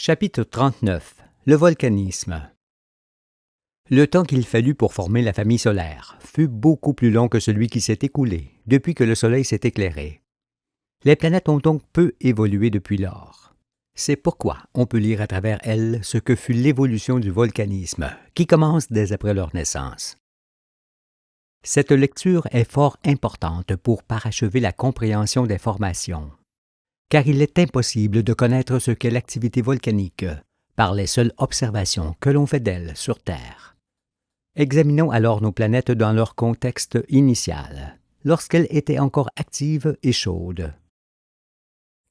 Chapitre 39. Le volcanisme. Le temps qu'il fallut pour former la famille solaire fut beaucoup plus long que celui qui s'est écoulé depuis que le Soleil s'est éclairé. Les planètes ont donc peu évolué depuis lors. C'est pourquoi on peut lire à travers elles ce que fut l'évolution du volcanisme, qui commence dès après leur naissance. Cette lecture est fort importante pour parachever la compréhension des formations, car il est impossible de connaître ce qu'est l'activité volcanique par les seules observations que l'on fait d'elle sur Terre. Examinons alors nos planètes dans leur contexte initial, lorsqu'elles étaient encore actives et chaudes.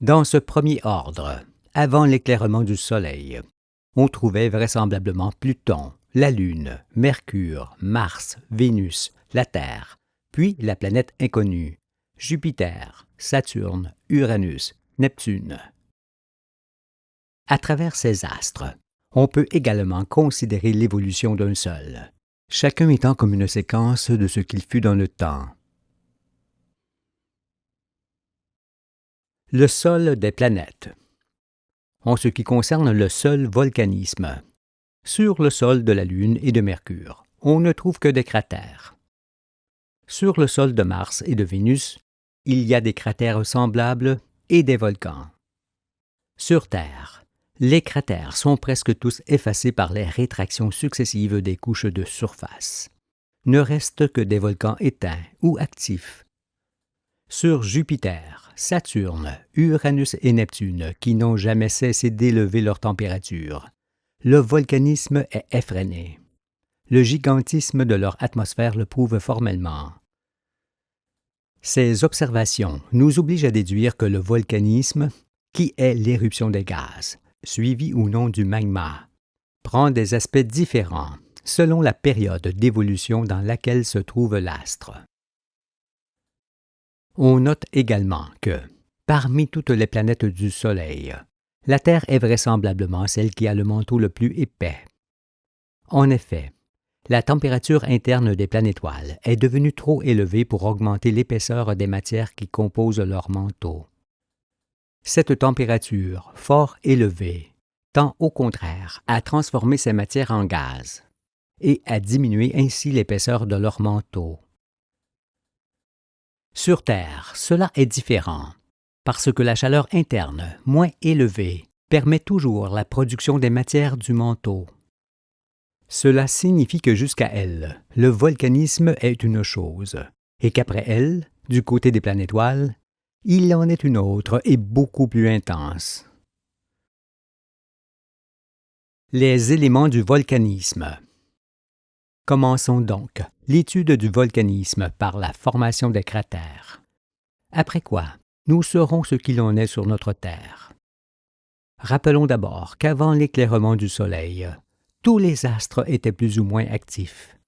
Dans ce premier ordre, avant l'éclairement du Soleil, on trouvait vraisemblablement Pluton, la Lune, Mercure, Mars, Vénus, la Terre, puis la planète inconnue, Jupiter, Saturne, Uranus, Neptune. À travers ces astres, on peut également considérer l'évolution d'un seul, chacun étant comme une séquence de ce qu'il fut dans le temps. Le sol des planètes. En ce qui concerne le seul volcanisme, sur le sol de la Lune et de Mercure, on ne trouve que des cratères. Sur le sol de Mars et de Vénus, il y a des cratères semblables et des volcans. Sur Terre, les cratères sont presque tous effacés par les rétractions successives des couches de surface. Ne restent que des volcans éteints ou actifs. Sur Jupiter, Saturne, Uranus et Neptune, qui n'ont jamais cessé d'élever leur température, le volcanisme est effréné. Le gigantisme de leur atmosphère le prouve formellement. Ces observations nous obligent à déduire que le volcanisme, qui est l'éruption des gaz, suivie ou non du magma, prend des aspects différents selon la période d'évolution dans laquelle se trouve l'astre. On note également que, parmi toutes les planètes du Soleil, la Terre est vraisemblablement celle qui a le manteau le plus épais. En effet, la température interne des planétoiles est devenue trop élevée pour augmenter l'épaisseur des matières qui composent leur manteau. Cette température, fort élevée, tend au contraire à transformer ces matières en gaz et à diminuer ainsi l'épaisseur de leur manteau. Sur Terre, cela est différent, parce que la chaleur interne, moins élevée, permet toujours la production des matières du manteau. Cela signifie que jusqu'à elle, le volcanisme est une chose, et qu'après elle, du côté des planétoiles, il en est une autre et beaucoup plus intense. Les éléments du volcanisme. Commençons donc l'étude du volcanisme par la formation des cratères. Après quoi, nous saurons ce qu'il en est sur notre Terre. Rappelons d'abord qu'avant l'éclairement du Soleil, tous les astres étaient plus ou moins actifs.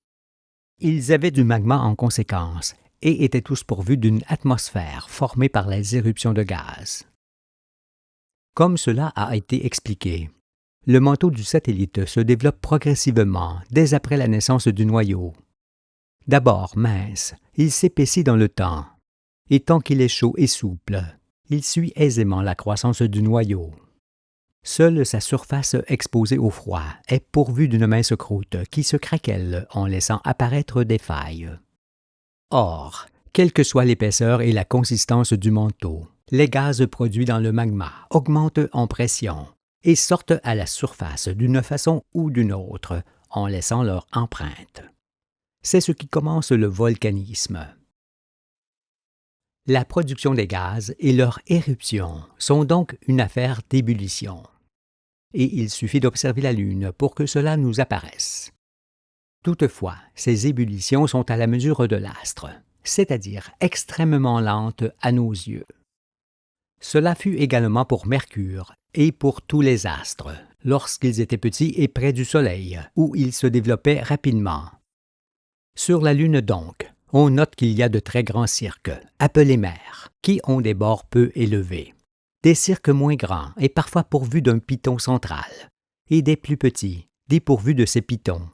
Ils avaient du magma en conséquence et étaient tous pourvus d'une atmosphère formée par les éruptions de gaz. Comme cela a été expliqué, le manteau du satellite se développe progressivement dès après la naissance du noyau. D'abord mince, il s'épaissit dans le temps, et tant qu'il est chaud et souple, il suit aisément la croissance du noyau. Seule sa surface exposée au froid est pourvue d'une mince croûte qui se craquelle en laissant apparaître des failles. Or, quelle que soit l'épaisseur et la consistance du manteau, les gaz produits dans le magma augmentent en pression et sortent à la surface d'une façon ou d'une autre en laissant leur empreinte. C'est ce qui commence le volcanisme. La production des gaz et leur éruption sont donc une affaire d'ébullition. Et il suffit d'observer la Lune pour que cela nous apparaisse. Toutefois, ces ébullitions sont à la mesure de l'astre, c'est-à-dire extrêmement lentes à nos yeux. Cela fut également pour Mercure et pour tous les astres, lorsqu'ils étaient petits et près du Soleil, où ils se développaient rapidement. Sur la Lune donc, on note qu'il y a de très grands cirques, appelés mers, qui ont des bords peu élevés. Des cirques moins grands et parfois pourvus d'un piton central, et des plus petits, dépourvus de ces pitons.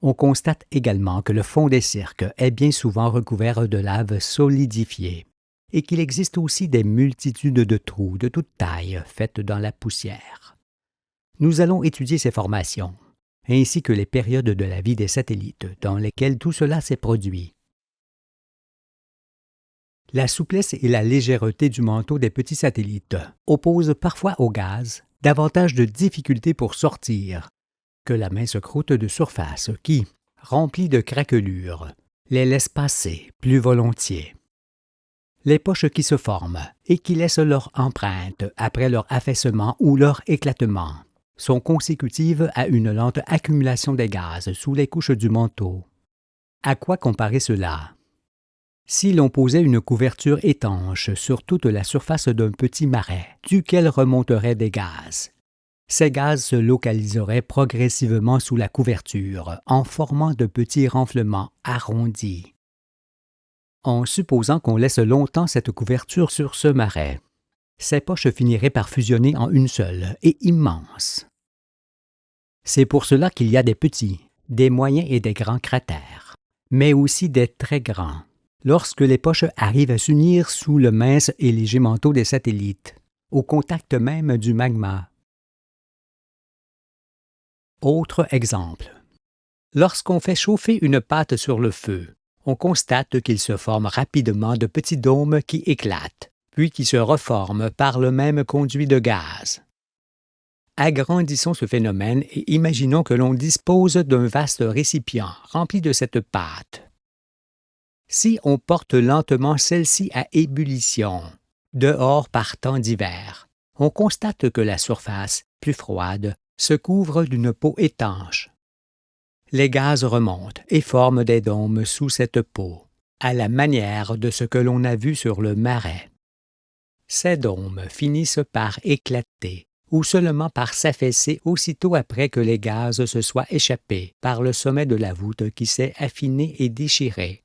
On constate également que le fond des cirques est bien souvent recouvert de lave solidifiée, et qu'il existe aussi des multitudes de trous de toute taille faits dans la poussière. Nous allons étudier ces formations, ainsi que les périodes de la vie des satellites dans lesquelles tout cela s'est produit. La souplesse et la légèreté du manteau des petits satellites opposent parfois au gaz davantage de difficultés pour sortir que la mince croûte de surface qui, remplie de craquelures, les laisse passer plus volontiers. Les poches qui se forment et qui laissent leur empreinte après leur affaissement ou leur éclatement sont consécutives à une lente accumulation des gaz sous les couches du manteau. À quoi comparer cela? Si l'on posait une couverture étanche sur toute la surface d'un petit marais, duquel remonteraient des gaz, ces gaz se localiseraient progressivement sous la couverture en formant de petits renflements arrondis. En supposant qu'on laisse longtemps cette couverture sur ce marais, ces poches finiraient par fusionner en une seule et immense. C'est pour cela qu'il y a des petits, des moyens et des grands cratères, mais aussi des très grands, lorsque les poches arrivent à s'unir sous le mince et léger manteau des satellites, au contact même du magma. Autre exemple. Lorsqu'on fait chauffer une pâte sur le feu, on constate qu'il se forme rapidement de petits dômes qui éclatent, puis qui se reforment par le même conduit de gaz. Agrandissons ce phénomène et imaginons que l'on dispose d'un vaste récipient rempli de cette pâte. Si on porte lentement celle-ci à ébullition, dehors par temps d'hiver, on constate que la surface, plus froide, se couvre d'une peau étanche. Les gaz remontent et forment des dômes sous cette peau, à la manière de ce que l'on a vu sur le marais. Ces dômes finissent par éclater ou seulement par s'affaisser aussitôt après que les gaz se soient échappés par le sommet de la voûte qui s'est affinée et déchirée.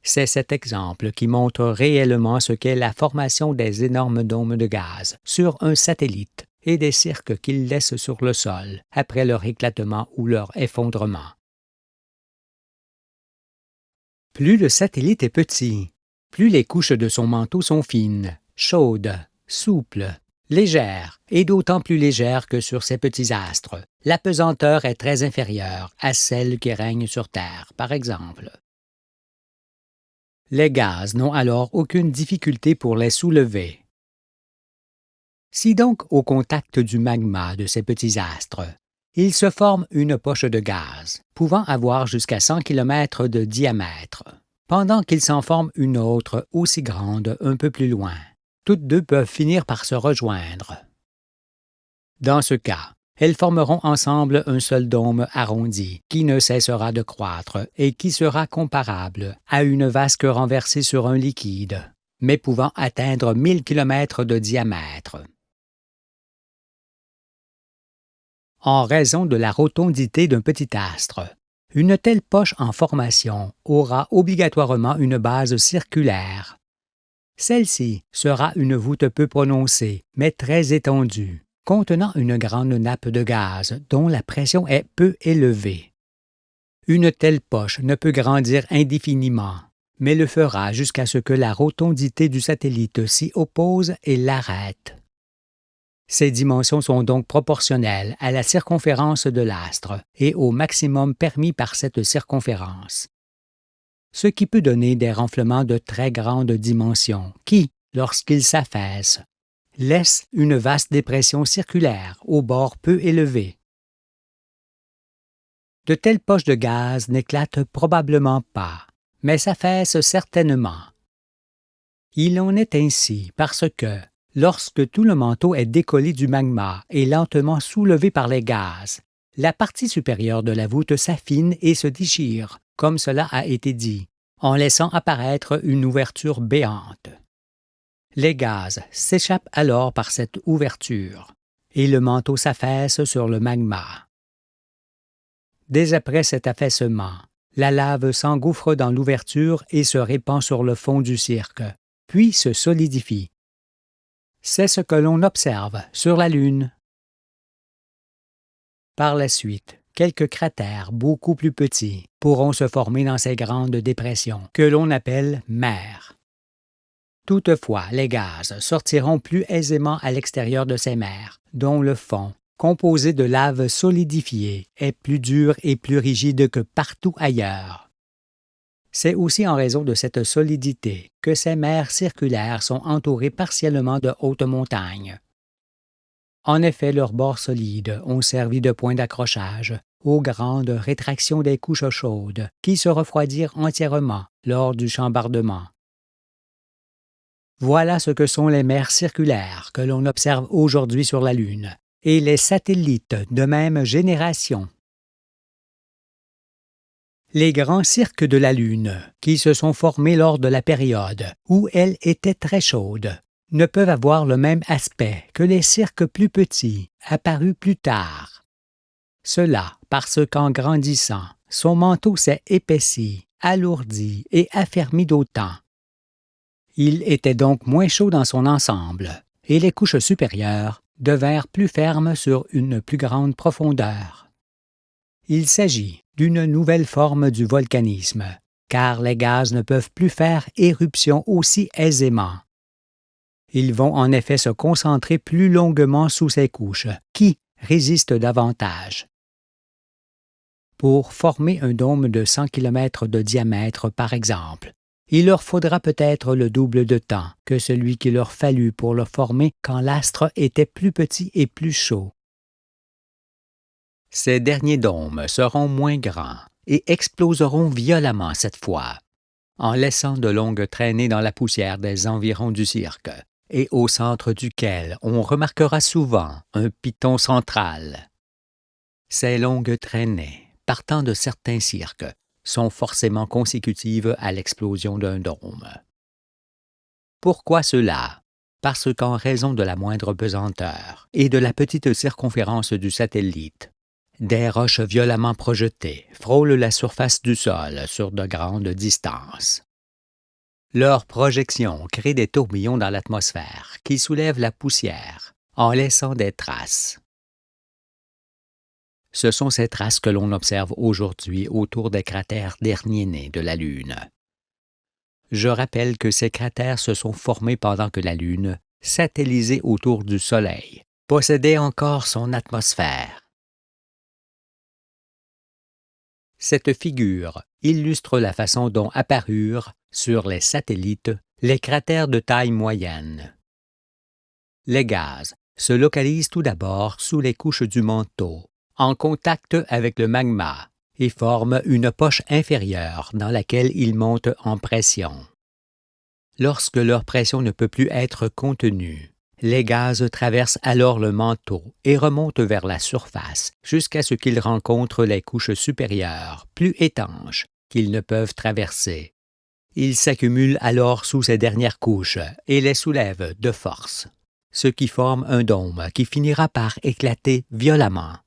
C'est cet exemple qui montre réellement ce qu'est la formation des énormes dômes de gaz sur un satellite et des cirques qu'ils laissent sur le sol après leur éclatement ou leur effondrement. Plus le satellite est petit, plus les couches de son manteau sont fines, chaudes, souples, légères et d'autant plus légères que sur ces petits astres, la pesanteur est très inférieure à celle qui règne sur Terre, par exemple. Les gaz n'ont alors aucune difficulté pour les soulever. Si donc, au contact du magma de ces petits astres, il se forme une poche de gaz, pouvant avoir jusqu'à 100 km de diamètre, pendant qu'il s'en forme une autre aussi grande un peu plus loin, toutes deux peuvent finir par se rejoindre. Dans ce cas, elles formeront ensemble un seul dôme arrondi qui ne cessera de croître et qui sera comparable à une vasque renversée sur un liquide, mais pouvant atteindre 1000 km de diamètre. En raison de la rotondité d'un petit astre, une telle poche en formation aura obligatoirement une base circulaire. Celle-ci sera une voûte peu prononcée, mais très étendue, contenant une grande nappe de gaz dont la pression est peu élevée. Une telle poche ne peut grandir indéfiniment, mais le fera jusqu'à ce que la rotondité du satellite s'y oppose et l'arrête. Ces dimensions sont donc proportionnelles à la circonférence de l'astre et au maximum permis par cette circonférence, ce qui peut donner des renflements de très grande dimension qui, lorsqu'ils s'affaissent, laissent une vaste dépression circulaire aux bords peu élevés. De telles poches de gaz n'éclatent probablement pas, mais s'affaissent certainement. Il en est ainsi parce que, lorsque tout le manteau est décollé du magma et lentement soulevé par les gaz, la partie supérieure de la voûte s'affine et se déchire, comme cela a été dit, en laissant apparaître une ouverture béante. Les gaz s'échappent alors par cette ouverture, et le manteau s'affaisse sur le magma. Dès après cet affaissement, la lave s'engouffre dans l'ouverture et se répand sur le fond du cirque, puis se solidifie. C'est ce que l'on observe sur la Lune. Par la suite, quelques cratères beaucoup plus petits pourront se former dans ces grandes dépressions que l'on appelle mers. Toutefois, les gaz sortiront plus aisément à l'extérieur de ces mers, dont le fond, composé de lave solidifiée, est plus dur et plus rigide que partout ailleurs. C'est aussi en raison de cette solidité que ces mers circulaires sont entourées partiellement de hautes montagnes. En effet, leurs bords solides ont servi de point d'accrochage aux grandes rétractions des couches chaudes qui se refroidirent entièrement lors du chambardement. Voilà ce que sont les mers circulaires que l'on observe aujourd'hui sur la Lune, et les satellites de même génération. Les grands cirques de la Lune, qui se sont formés lors de la période où elle était très chaude, ne peuvent avoir le même aspect que les cirques plus petits, apparus plus tard. Cela parce qu'en grandissant, son manteau s'est épaissi, alourdi et affermi d'autant. Il était donc moins chaud dans son ensemble, et les couches supérieures devinrent plus fermes sur une plus grande profondeur. Il s'agit d'une nouvelle forme du volcanisme, car les gaz ne peuvent plus faire éruption aussi aisément. Ils vont en effet se concentrer plus longuement sous ces couches, qui résistent davantage. Pour former un dôme de 100 km de diamètre, par exemple, il leur faudra peut-être le double de temps que celui qu'il leur fallut pour le former quand l'astre était plus petit et plus chaud. Ces derniers dômes seront moins grands et exploseront violemment cette fois, en laissant de longues traînées dans la poussière des environs du cirque, et au centre duquel on remarquera souvent un piton central. Ces longues traînées, partant de certains cirques, sont forcément consécutives à l'explosion d'un dôme. Pourquoi cela? Parce qu'en raison de la moindre pesanteur et de la petite circonférence du satellite, des roches violemment projetées frôlent la surface du sol sur de grandes distances. Leur projection crée des tourbillons dans l'atmosphère qui soulèvent la poussière en laissant des traces. Ce sont ces traces que l'on observe aujourd'hui autour des cratères derniers-nés de la Lune. Je rappelle que ces cratères se sont formés pendant que la Lune, satellisée autour du Soleil, possédait encore son atmosphère. Cette figure illustre la façon dont apparurent, sur les satellites, les cratères de taille moyenne. Les gaz se localisent tout d'abord sous les couches du manteau, en contact avec le magma, et forment une poche inférieure dans laquelle ils montent en pression. Lorsque leur pression ne peut plus être contenue, les gaz traversent alors le manteau et remontent vers la surface jusqu'à ce qu'ils rencontrent les couches supérieures, plus étanches, qu'ils ne peuvent traverser. Ils s'accumulent alors sous ces dernières couches et les soulèvent de force, ce qui forme un dôme qui finira par éclater violemment.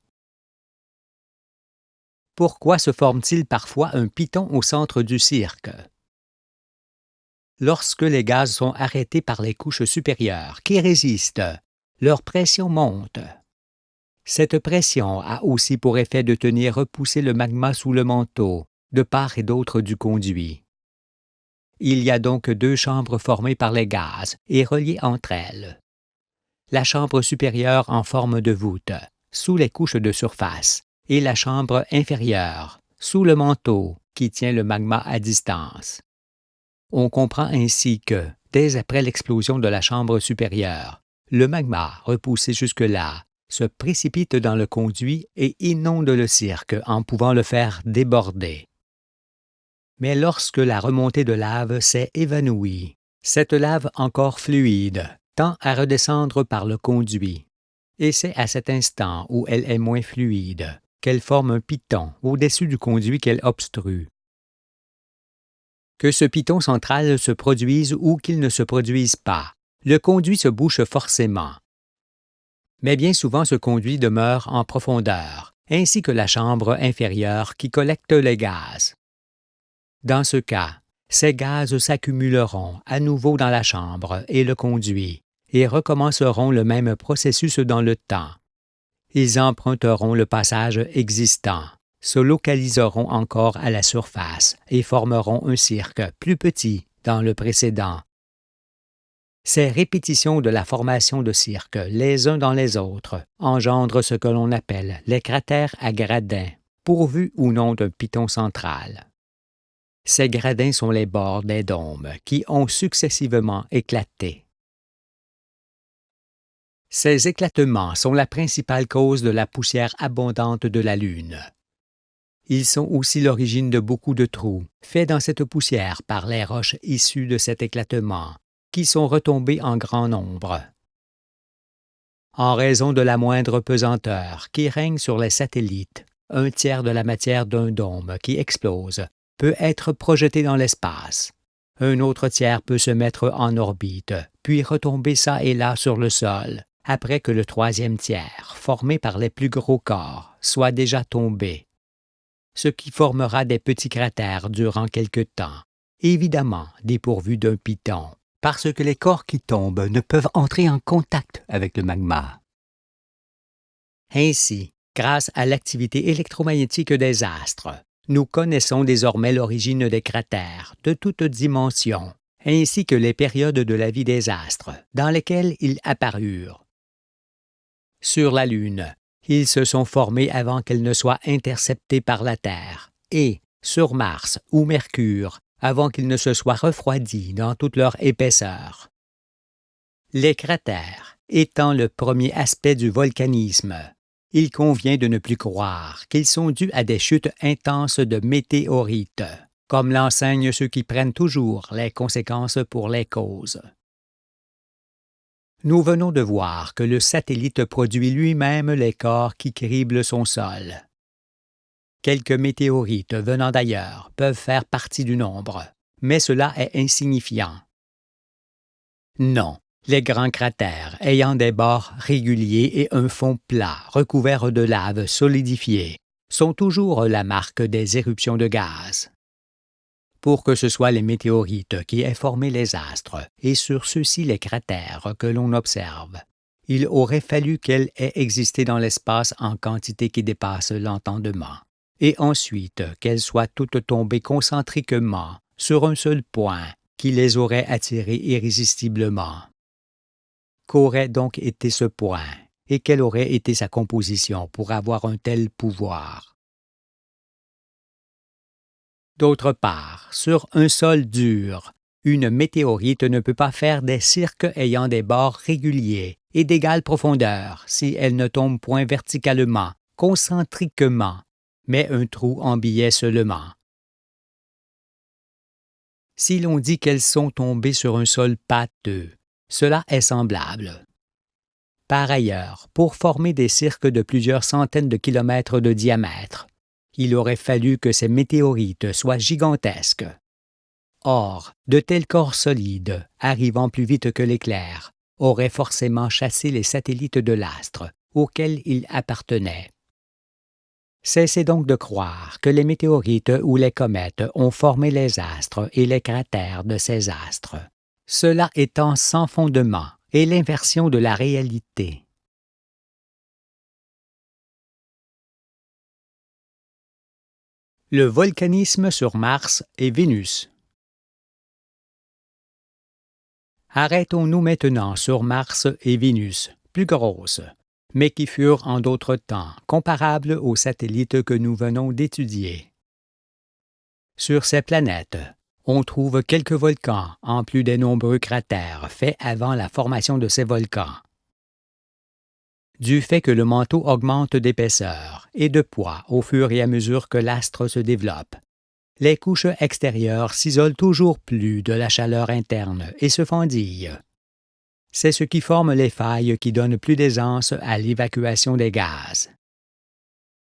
Pourquoi se forme-t-il parfois un piton au centre du cirque? Lorsque les gaz sont arrêtés par les couches supérieures qui résistent, leur pression monte. Cette pression a aussi pour effet de tenir repoussé le magma sous le manteau, de part et d'autre du conduit. Il y a donc deux chambres formées par les gaz et reliées entre elles. La chambre supérieure en forme de voûte, sous les couches de surface, et la chambre inférieure, sous le manteau, qui tient le magma à distance. On comprend ainsi que, dès après l'explosion de la chambre supérieure, le magma, repoussé jusque-là, se précipite dans le conduit et inonde le cirque en pouvant le faire déborder. Mais lorsque la remontée de lave s'est évanouie, cette lave encore fluide tend à redescendre par le conduit, et c'est à cet instant où elle est moins fluide qu'elle forme un piton au-dessus du conduit qu'elle obstrue. Que ce piton central se produise ou qu'il ne se produise pas, le conduit se bouche forcément. Mais bien souvent ce conduit demeure en profondeur, ainsi que la chambre inférieure qui collecte les gaz. Dans ce cas, ces gaz s'accumuleront à nouveau dans la chambre et le conduit, et recommenceront le même processus dans le temps. Ils emprunteront le passage existant, se localiseront encore à la surface et formeront un cirque plus petit dans le précédent. Ces répétitions de la formation de cirques, les uns dans les autres, engendrent ce que l'on appelle les cratères à gradins, pourvus ou non d'un piton central. Ces gradins sont les bords des dômes qui ont successivement éclaté. Ces éclatements sont la principale cause de la poussière abondante de la Lune. Ils sont aussi l'origine de beaucoup de trous, faits dans cette poussière par les roches issues de cet éclatement, qui sont retombées en grand nombre. En raison de la moindre pesanteur qui règne sur les satellites, un tiers de la matière d'un dôme qui explose peut être projeté dans l'espace. Un autre tiers peut se mettre en orbite, puis retomber çà et là sur le sol, après que le troisième tiers, formé par les plus gros corps, soit déjà tombé, ce qui formera des petits cratères durant quelque temps, évidemment dépourvus d'un piton, parce que les corps qui tombent ne peuvent entrer en contact avec le magma. Ainsi, grâce à l'activité électromagnétique des astres, nous connaissons désormais l'origine des cratères de toutes dimensions, ainsi que les périodes de la vie des astres dans lesquelles ils apparurent. Sur la Lune, ils se sont formés avant qu'elle ne soit interceptée par la Terre, et, sur Mars ou Mercure, avant qu'ils ne se soient refroidis dans toute leur épaisseur. Les cratères étant le premier aspect du volcanisme, il convient de ne plus croire qu'ils sont dus à des chutes intenses de météorites, comme l'enseignent ceux qui prennent toujours les conséquences pour les causes. Nous venons de voir que le satellite produit lui-même les corps qui criblent son sol. Quelques météorites venant d'ailleurs peuvent faire partie du nombre, mais cela est insignifiant. Non, les grands cratères ayant des bords réguliers et un fond plat recouvert de lave solidifiée sont toujours la marque des éruptions de gaz. Pour que ce soit les météorites qui aient formé les astres et sur ceux-ci les cratères que l'on observe, il aurait fallu qu'elles aient existé dans l'espace en quantité qui dépasse l'entendement, et ensuite qu'elles soient toutes tombées concentriquement sur un seul point qui les aurait attirées irrésistiblement. Qu'aurait donc été ce point, et quelle aurait été sa composition pour avoir un tel pouvoir? D'autre part, sur un sol dur, une météorite ne peut pas faire des cirques ayant des bords réguliers et d'égale profondeur si elle ne tombe point verticalement, concentriquement, mais un trou en billet seulement. Si l'on dit qu'elles sont tombées sur un sol pâteux, cela est semblable. Par ailleurs, pour former des cirques de plusieurs centaines de kilomètres de diamètre, il aurait fallu que ces météorites soient gigantesques. Or, de tels corps solides, arrivant plus vite que l'éclair, auraient forcément chassé les satellites de l'astre auxquels ils appartenaient. Cessez donc de croire que les météorites ou les comètes ont formé les astres et les cratères de ces astres, cela étant sans fondement et l'inversion de la réalité. Le volcanisme sur Mars et Vénus. Arrêtons-nous maintenant sur Mars et Vénus, plus grosses, mais qui furent en d'autres temps comparables aux satellites que nous venons d'étudier. Sur ces planètes, on trouve quelques volcans en plus des nombreux cratères faits avant la formation de ces volcans. Du fait que le manteau augmente d'épaisseur et de poids au fur et à mesure que l'astre se développe, les couches extérieures s'isolent toujours plus de la chaleur interne et se fendillent. C'est ce qui forme les failles qui donnent plus d'aisance à l'évacuation des gaz.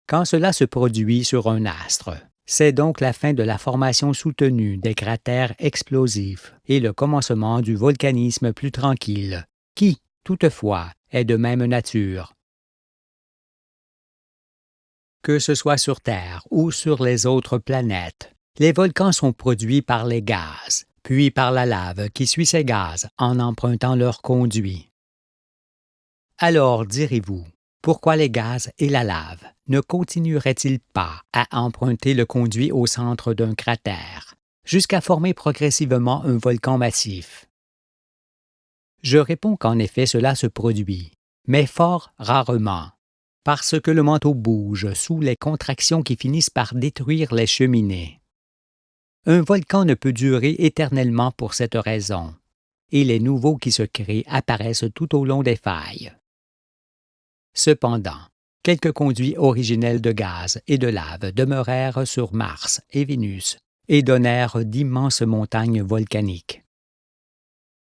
Quand cela se produit sur un astre, c'est donc la fin de la formation soutenue des cratères explosifs et le commencement du volcanisme plus tranquille, qui, toutefois, est de même nature. Que ce soit sur Terre ou sur les autres planètes, les volcans sont produits par les gaz, puis par la lave qui suit ces gaz en empruntant leurs conduits. Alors, direz-vous, pourquoi les gaz et la lave ne continueraient-ils pas à emprunter le conduit au centre d'un cratère, jusqu'à former progressivement un volcan massif? Je réponds qu'en effet cela se produit, mais fort rarement, parce que le manteau bouge sous les contractions qui finissent par détruire les cheminées. Un volcan ne peut durer éternellement pour cette raison, et les nouveaux qui se créent apparaissent tout au long des failles. Cependant, quelques conduits originels de gaz et de lave demeurèrent sur Mars et Vénus et donnèrent d'immenses montagnes volcaniques.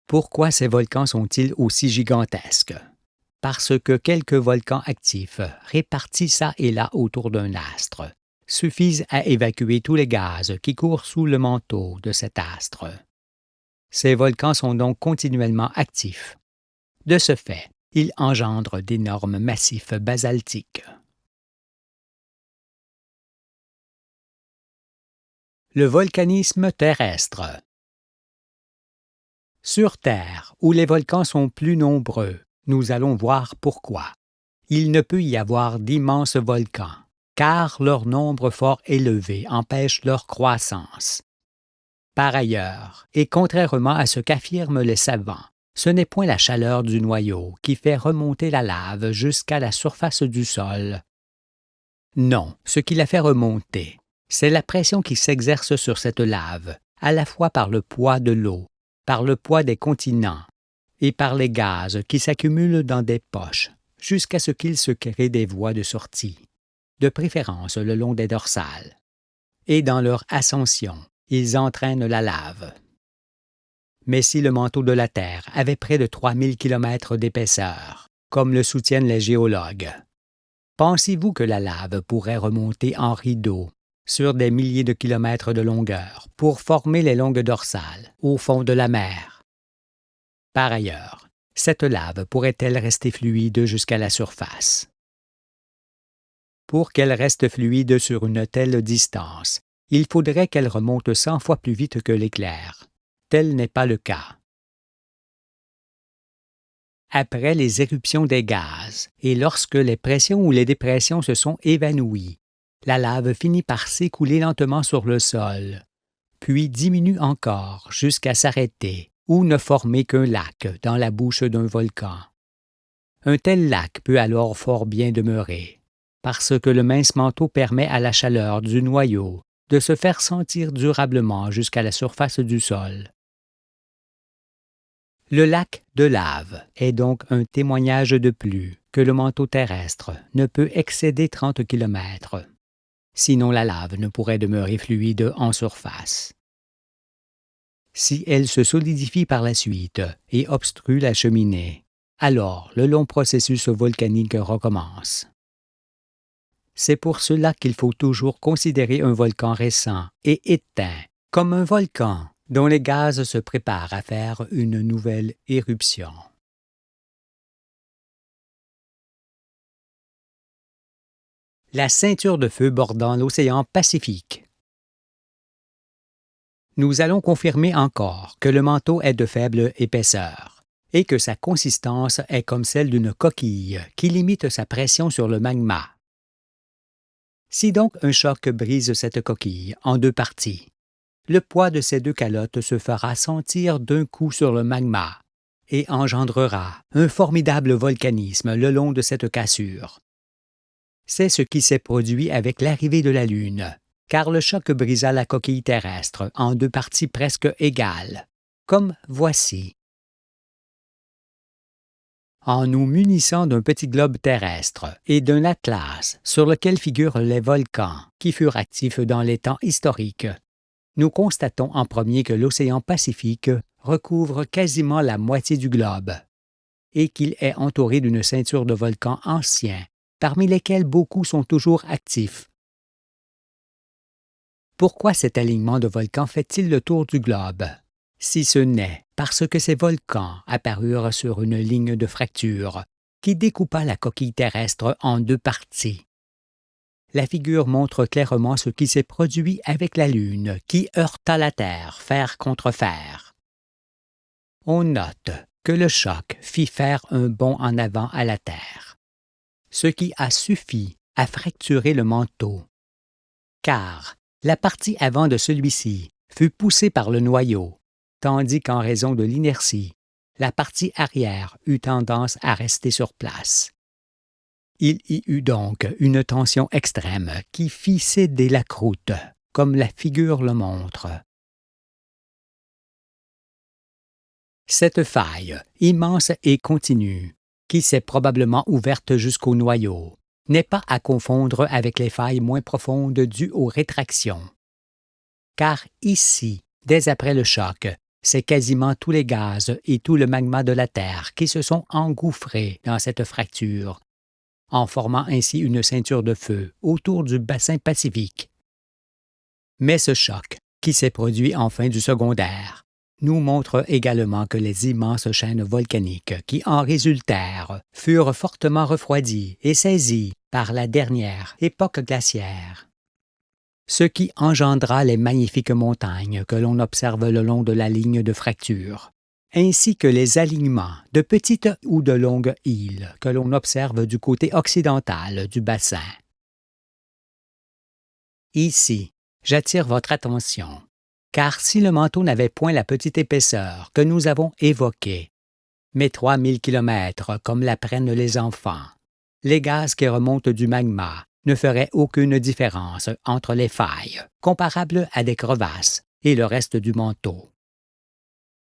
Pourquoi ces volcans sont-ils aussi gigantesques? Parce que quelques volcans actifs, répartis çà et là autour d'un astre, suffisent à évacuer tous les gaz qui courent sous le manteau de cet astre. Ces volcans sont donc continuellement actifs. De ce fait, ils engendrent d'énormes massifs basaltiques. Le volcanisme terrestre. Sur Terre, où les volcans sont plus nombreux, nous allons voir pourquoi. Il ne peut y avoir d'immenses volcans, car leur nombre fort élevé empêche leur croissance. Par ailleurs, et contrairement à ce qu'affirment les savants, ce n'est point la chaleur du noyau qui fait remonter la lave jusqu'à la surface du sol. Non, ce qui la fait remonter, c'est la pression qui s'exerce sur cette lave, à la fois par le poids de l'eau, par le poids des continents et par les gaz qui s'accumulent dans des poches, jusqu'à ce qu'il se crée des voies de sortie, de préférence le long des dorsales. Et dans leur ascension, ils entraînent la lave. Mais si le manteau de la Terre avait près de 3000 km d'épaisseur, comme le soutiennent les géologues, pensez-vous que la lave pourrait remonter en rideau sur des milliers de kilomètres de longueur pour former les longues dorsales au fond de la mer? Par ailleurs, cette lave pourrait-elle rester fluide jusqu'à la surface? Pour qu'elle reste fluide sur une telle distance, il faudrait qu'elle remonte 100 fois plus vite que l'éclair. Tel n'est pas le cas. Après les éruptions des gaz et lorsque les pressions ou les dépressions se sont évanouies, la lave finit par s'écouler lentement sur le sol, puis diminue encore jusqu'à s'arrêter ou ne former qu'un lac dans la bouche d'un volcan. Un tel lac peut alors fort bien demeurer, parce que le mince manteau permet à la chaleur du noyau de se faire sentir durablement jusqu'à la surface du sol. Le lac de lave est donc un témoignage de plus que le manteau terrestre ne peut excéder 30 km. Sinon la lave ne pourrait demeurer fluide en surface. Si elle se solidifie par la suite et obstrue la cheminée, alors le long processus volcanique recommence. C'est pour cela qu'il faut toujours considérer un volcan récent et éteint comme un volcan dont les gaz se préparent à faire une nouvelle éruption. La ceinture de feu bordant l'océan Pacifique. Nous allons confirmer encore que le manteau est de faible épaisseur et que sa consistance est comme celle d'une coquille qui limite sa pression sur le magma. Si donc un choc brise cette coquille en deux parties, le poids de ces deux calottes se fera sentir d'un coup sur le magma et engendrera un formidable volcanisme le long de cette cassure. C'est ce qui s'est produit avec l'arrivée de la Lune, car le choc brisa la coquille terrestre en deux parties presque égales, comme voici. En nous munissant d'un petit globe terrestre et d'un atlas sur lequel figurent les volcans qui furent actifs dans les temps historiques, nous constatons en premier que l'océan Pacifique recouvre quasiment la moitié du globe et qu'il est entouré d'une ceinture de volcans anciens, parmi lesquels beaucoup sont toujours actifs. Pourquoi cet alignement de volcans fait-il le tour du globe? Si ce n'est parce que ces volcans apparurent sur une ligne de fracture qui découpa la coquille terrestre en deux parties. La figure montre clairement ce qui s'est produit avec la Lune qui heurta la Terre fer contre fer. On note que le choc fit faire un bond en avant à la Terre, ce qui a suffi à fracturer le manteau, car la partie avant de celui-ci fut poussée par le noyau, tandis qu'en raison de l'inertie, la partie arrière eut tendance à rester sur place. Il y eut donc une tension extrême qui fit céder la croûte, comme la figure le montre. Cette faille, immense et continue, qui s'est probablement ouverte jusqu'au noyau, n'est pas à confondre avec les failles moins profondes dues aux rétractions. Car ici, dès après le choc, c'est quasiment tous les gaz et tout le magma de la Terre qui se sont engouffrés dans cette fracture, en formant ainsi une ceinture de feu autour du bassin Pacifique. Mais ce choc, qui s'est produit en fin du secondaire, nous montre également que les immenses chaînes volcaniques qui en résultèrent furent fortement refroidies et saisies par la dernière époque glaciaire. Ce qui engendra les magnifiques montagnes que l'on observe le long de la ligne de fracture, ainsi que les alignements de petites ou de longues îles que l'on observe du côté occidental du bassin. Ici, j'attire votre attention, car si le manteau n'avait point la petite épaisseur que nous avons évoquée, mais 3000 kilomètres comme l'apprennent les enfants, les gaz qui remontent du magma ne feraient aucune différence entre les failles, comparables à des crevasses, et le reste du manteau.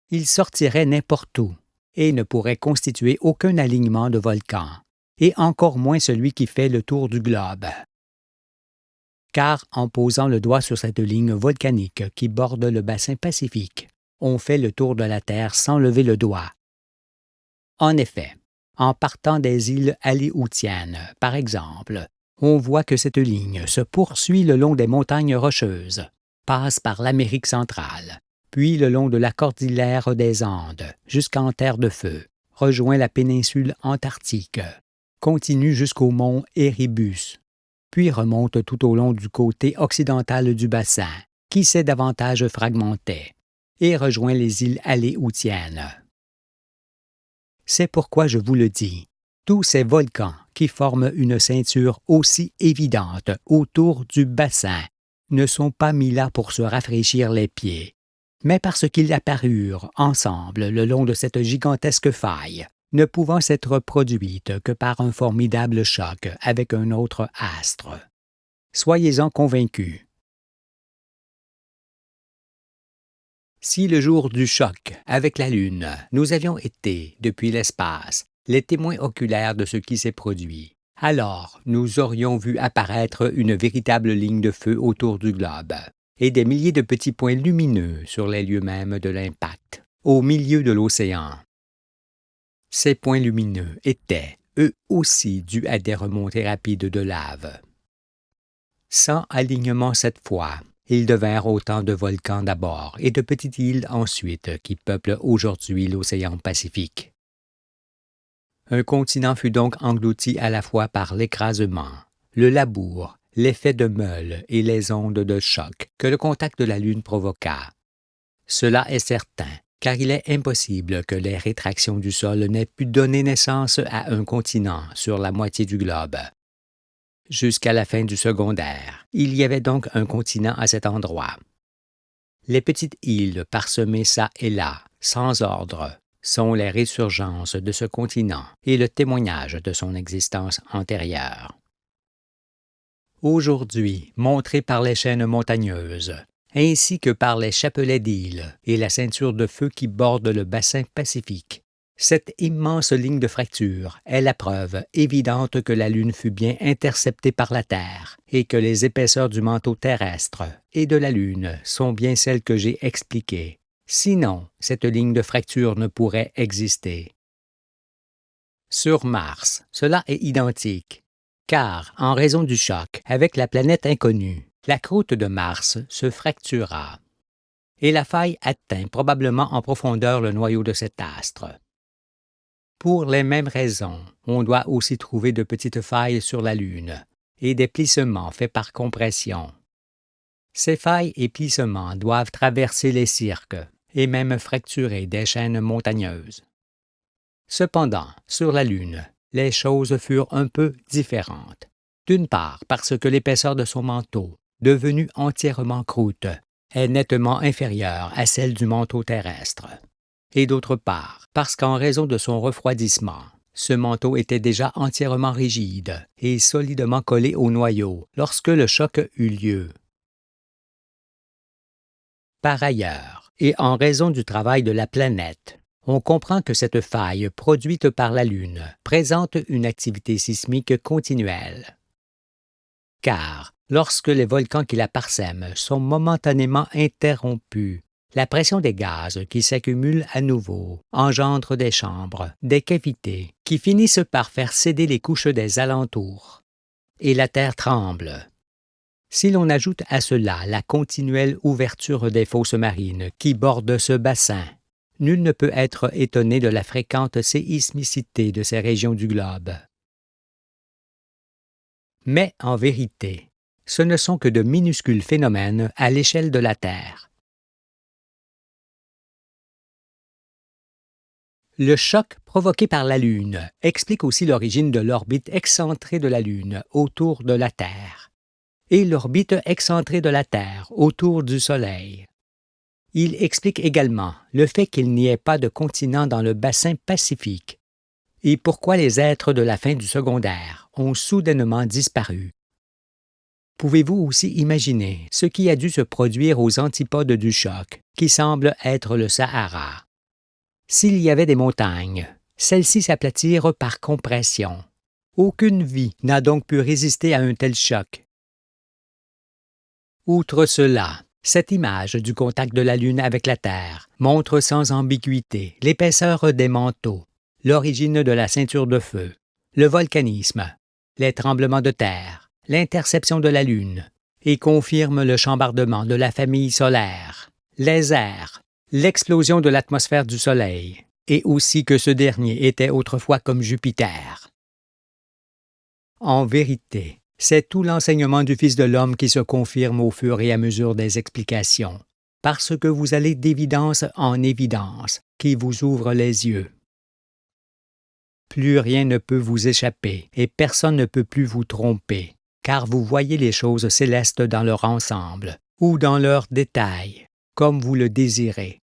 Ils sortiraient n'importe où et ne pourraient constituer aucun alignement de volcan, et encore moins celui qui fait le tour du globe. Car en posant le doigt sur cette ligne volcanique qui borde le bassin Pacifique, on fait le tour de la Terre sans lever le doigt. En effet, en partant des îles Aléoutiennes, par exemple, on voit que cette ligne se poursuit le long des montagnes rocheuses, passe par l'Amérique centrale, puis le long de la cordillère des Andes jusqu'en Terre de Feu, rejoint la péninsule antarctique, continue jusqu'au mont Erebus, puis remonte tout au long du côté occidental du bassin, qui s'est davantage fragmenté, et rejoint les îles Aléoutiennes. C'est pourquoi je vous le dis, tous ces volcans qui forment une ceinture aussi évidente autour du bassin ne sont pas mis là pour se rafraîchir les pieds, mais parce qu'ils apparurent ensemble le long de cette gigantesque faille, ne pouvant s'être produite que par un formidable choc avec un autre astre. Soyez-en convaincus. Si le jour du choc avec la Lune, nous avions été, depuis l'espace, les témoins oculaires de ce qui s'est produit, alors nous aurions vu apparaître une véritable ligne de feu autour du globe et des milliers de petits points lumineux sur les lieux mêmes de l'impact, au milieu de l'océan. Ces points lumineux étaient, eux aussi, dus à des remontées rapides de lave. Sans alignement cette fois, ils devinrent autant de volcans d'abord et de petites îles ensuite qui peuplent aujourd'hui l'océan Pacifique. Un continent fut donc englouti à la fois par l'écrasement, le labour, l'effet de meule et les ondes de choc que le contact de la Lune provoqua. Cela est certain, car il est impossible que les rétractions du sol n'aient pu donner naissance à un continent sur la moitié du globe. Jusqu'à la fin du secondaire, il y avait donc un continent à cet endroit. Les petites îles parsemées çà et là, sans ordre, sont les résurgences de ce continent et le témoignage de son existence antérieure. Aujourd'hui, montrés par les chaînes montagneuses, ainsi que par les chapelets d'îles et la ceinture de feu qui borde le bassin Pacifique, cette immense ligne de fracture est la preuve évidente que la Lune fut bien interceptée par la Terre et que les épaisseurs du manteau terrestre et de la Lune sont bien celles que j'ai expliquées. Sinon, cette ligne de fracture ne pourrait exister. Sur Mars, cela est identique, car, en raison du choc avec la planète inconnue, la croûte de Mars se fractura, et la faille atteint probablement en profondeur le noyau de cet astre. Pour les mêmes raisons, on doit aussi trouver de petites failles sur la Lune et des plissements faits par compression. Ces failles et plissements doivent traverser les cirques et même fracturer des chaînes montagneuses. Cependant, sur la Lune, les choses furent un peu différentes. D'une part parce que l'épaisseur de son manteau, devenu entièrement croûte, est nettement inférieure à celle du manteau terrestre. et d'autre part, parce qu'en raison de son refroidissement, ce manteau était déjà entièrement rigide et solidement collé au noyau lorsque le choc eut lieu. Par ailleurs, et en raison du travail de la planète, on comprend que cette faille produite par la Lune présente une activité sismique continuelle. Car, lorsque les volcans qui la parsèment sont momentanément interrompus, la pression des gaz qui s'accumulent à nouveau engendre des chambres, des cavités, qui finissent par faire céder les couches des alentours. Et la Terre tremble. Si l'on ajoute à cela la continuelle ouverture des fosses marines qui bordent ce bassin, nul ne peut être étonné de la fréquente séismicité de ces régions du globe. Mais en vérité, ce ne sont que de minuscules phénomènes à l'échelle de la Terre. Le choc provoqué par la Lune explique aussi l'origine de l'orbite excentrée de la Lune autour de la Terre et l'orbite excentrée de la Terre autour du Soleil. Il explique également le fait qu'il n'y ait pas de continent dans le bassin Pacifique et pourquoi les êtres de la fin du secondaire ont soudainement disparu. Pouvez-vous aussi imaginer ce qui a dû se produire aux antipodes du choc, qui semble être le Sahara? S'il y avait des montagnes, celles-ci s'aplatirent par compression. Aucune vie n'a donc pu résister à un tel choc. Outre cela, cette image du contact de la Lune avec la Terre montre sans ambiguïté l'épaisseur des manteaux, l'origine de la ceinture de feu, le volcanisme, les tremblements de terre, l'interception de la Lune, et confirme le chambardement de la famille solaire, les airs, l'explosion de l'atmosphère du Soleil, et aussi que ce dernier était autrefois comme Jupiter. En vérité, c'est tout l'enseignement du Fils de l'homme qui se confirme au fur et à mesure des explications, parce que vous allez d'évidence en évidence, qui vous ouvre les yeux. Plus rien ne peut vous échapper et personne ne peut plus vous tromper, car vous voyez les choses célestes dans leur ensemble ou dans leurs détails, comme vous le désirez.